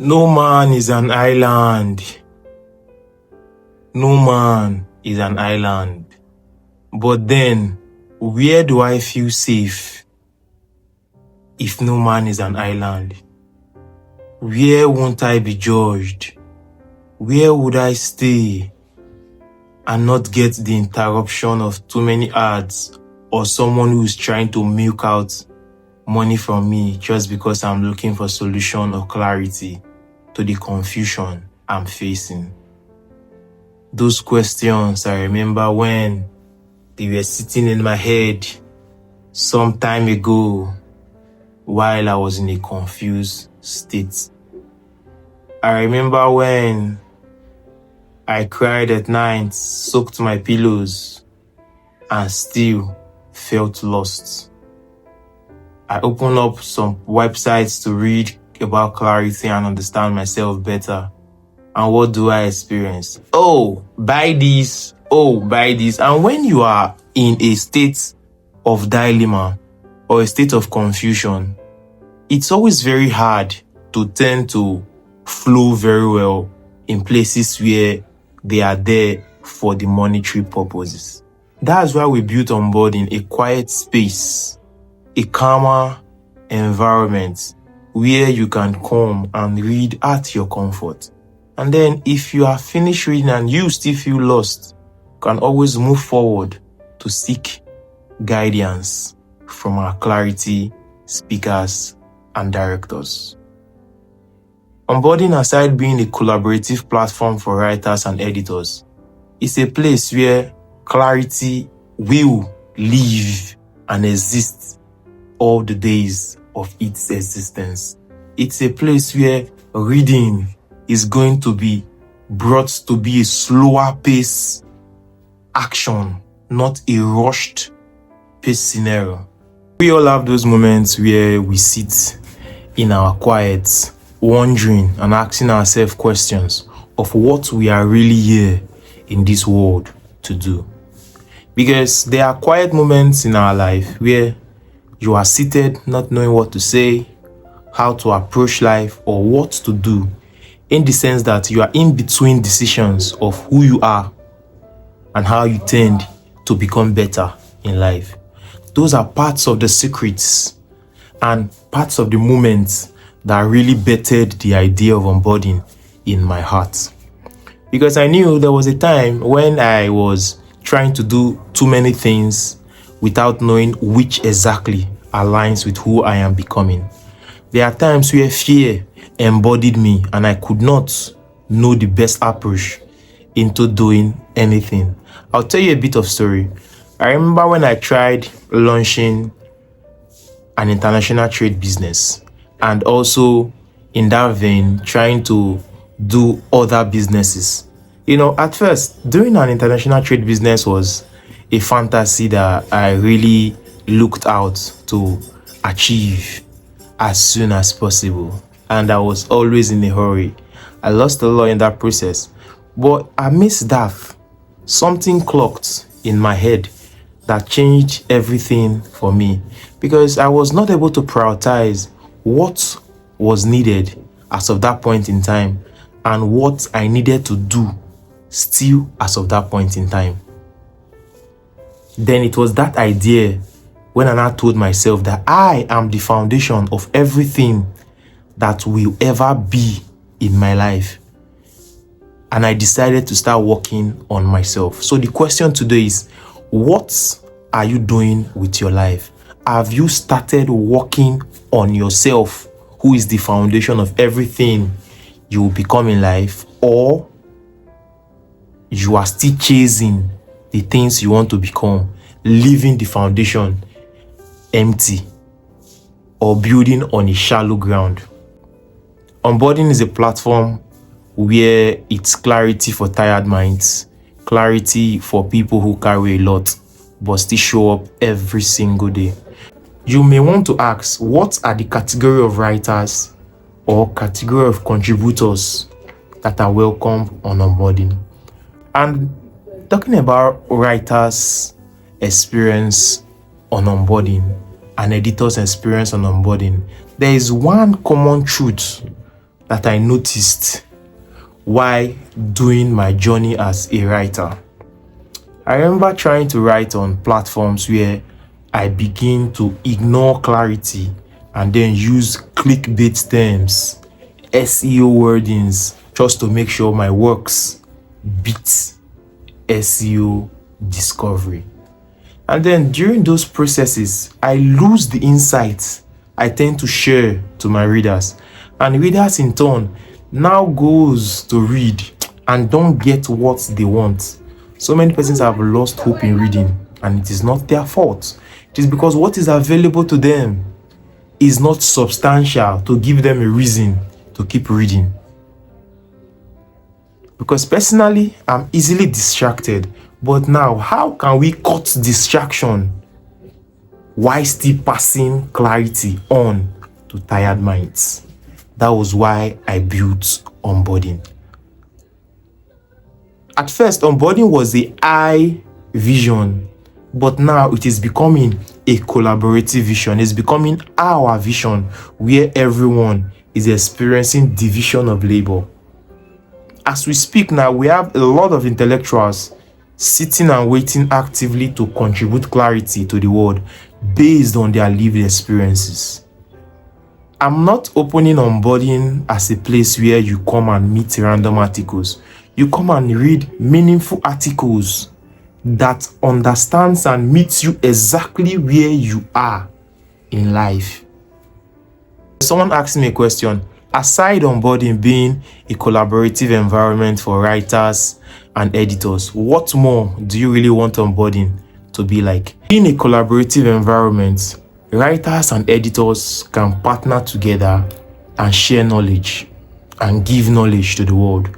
No man is an island. No man is an island. But then, where do I feel safe if no man is an island? Where won't I be judged? Where would I stay and not get the interruption of too many ads or someone who is trying to milk out money from me just because I'm looking for solution or clarity to the confusion I'm facing? Those questions, I remember when they were sitting in my head some time ago while I was in a confused state. I remember when I cried at night, soaked my pillows, and still felt lost. I opened up some websites to read about clarity and understand myself better. And what do I experience? Oh, buy this. Oh, buy this. And when you are in a state of dilemma or a state of confusion, it's always very hard to tend to flow very well in places where they are there for the monetary purposes. That's why we built Unburden, a quiet space, a calmer environment where you can come and read at your comfort. And then if you are finished reading and you still feel lost, you can always move forward to seek guidance from our clarity speakers and directors. Unburden, aside being a collaborative platform for writers and editors, is a place where clarity will live and exist all the days of its existence. It's a place where reading is going to be brought to be a slower pace action, not a rushed pace scenario. We all have those moments where we sit in our quiet, wondering and asking ourselves questions of what we are really here in this world to do. Because there are quiet moments in our life where you are seated not knowing what to say, how to approach life, or what to do, in the sense that you are in between decisions of who you are and how you tend to become better in life. Those are parts of the secrets and parts of the moments that really bettered the idea of Unburden in my heart. Because I knew there was a time when I was trying to do too many things without knowing which exactly aligns with who I am becoming. There are times where fear embodied me and I could not know the best approach into doing anything. I'll tell you a bit of story. I remember when I tried launching an international trade business, and also in that vein trying to do other businesses. At first, doing an international trade business was a fantasy that I really looked out to achieve as soon as possible, and I was always in a hurry. I lost a lot in that process, but amidst that, something clocked in my head that changed everything for me, because I was not able to prioritize what was needed as of that point in time and what I needed to do still as of that point in time. Then it was that idea when I now told myself that I am the foundation of everything that will ever be in my life. And I decided to start working on myself. So the question today is, what are you doing with your life? Have you started working on yourself, who is the foundation of everything you will become in life? Or you are still chasing the things you want to become, leaving the foundation empty or building on a shallow ground? Unburden is a platform where it's clarity for tired minds, clarity for people who carry a lot but still show up every single day. You may want to ask, what are the category of writers or category of contributors that are welcome on Unburden? And talking about writers' experience on Unburden and editors' experience on Unburden, there is one common truth that I noticed while doing my journey as a writer. I remember trying to write on platforms where I begin to ignore clarity and then use clickbait terms, SEO wordings, just to make sure my works beat SEO discovery. And then during those processes, I lose the insights I tend to share to my readers. And readers in turn now goes to read and don't get what they want. So many persons have lost hope in reading, and it is not their fault. It is because what is available to them is not substantial to give them a reason to keep reading. Because personally, I'm easily distracted. But now, how can we cut distraction while still passing clarity on to tired minds? That was why I built Unburden. At first, Unburden was the I vision, but now it is becoming a collaborative vision. It's becoming our vision where everyone is experiencing division of labor. As we speak now, we have a lot of intellectuals sitting and waiting actively to contribute clarity to the world based on their lived experiences. I'm not opening Unburden as a place where you come and meet random articles. You come and read meaningful articles that understands and meets you exactly where you are in life. Someone asked me a question. Aside Unburden being a collaborative environment for writers and editors, what more do you really want Unburden to be like? In a collaborative environment, writers and editors can partner together and share knowledge and give knowledge to the world.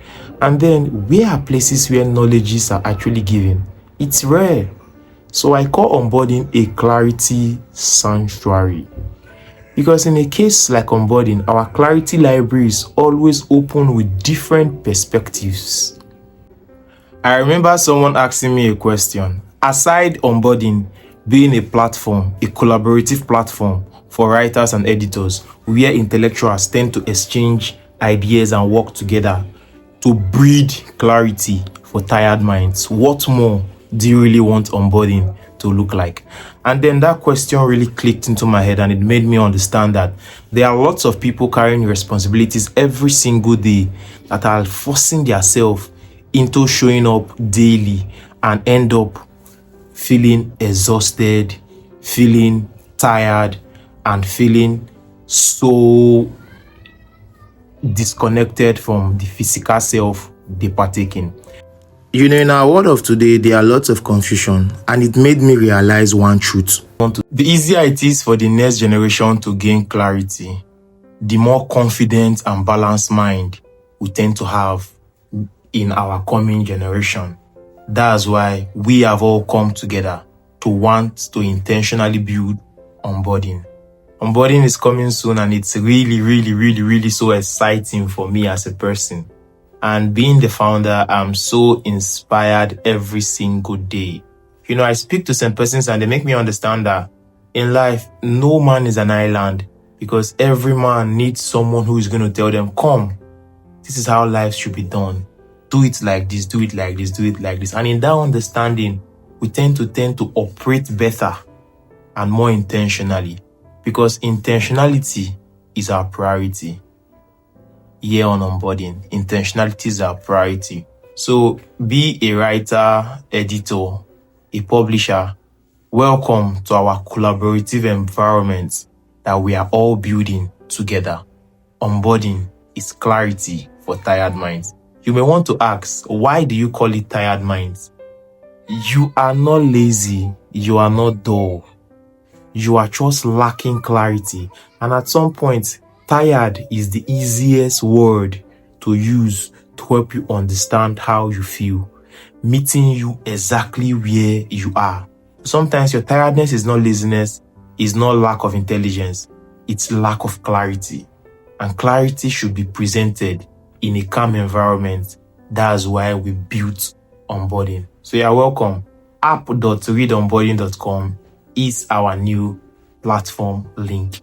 And then, where are places where knowledges are actually given? It's rare. So I call Unburden a clarity sanctuary. Because in a case like Unburden, our clarity library is always open with different perspectives. I remember someone asking me a question. Aside Unburden being a platform, a collaborative platform for writers and editors, where intellectuals tend to exchange ideas and work together to breed clarity for tired minds, what more do you really want Unburden to look like? And then that question really clicked into my head, and it made me understand that there are lots of people carrying responsibilities every single day that are forcing themselves into showing up daily and end up feeling exhausted, feeling tired, and feeling so disconnected from the physical self they partake in. You know, in our world of today, there are lots of confusion, and it made me realize one truth. The easier it is for the next generation to gain clarity, the more confident and balanced mind we tend to have in our coming generation. That's why we have all come together to want to intentionally build Unburden. Unburden is coming soon, and it's really so exciting for me as a person. And being the founder, I'm so inspired every single day. You know, I speak to some persons and they make me understand that in life, no man is an island, because every man needs someone who is going to tell them, come, this is how life should be done. Do it like this, do it like this, do it like this. And in that understanding, we tend to operate better and more intentionally, because intentionality is our priority. Here on Unburden, intentionality is our priority. So be a writer, editor, a publisher. Welcome to our collaborative environment that we are all building together. Unburden is clarity for tired minds. You may want to ask, why do you call it tired minds? You are not lazy. You are not dull. You are just lacking clarity. And at some point, tired is the easiest word to use to help you understand how you feel, meeting you exactly where you are. Sometimes your tiredness is not laziness, it's not lack of intelligence, it's lack of clarity. And clarity should be presented in a calm environment. That's why we built Unburden. So you're welcome. app.readunburden.com is our new platform link.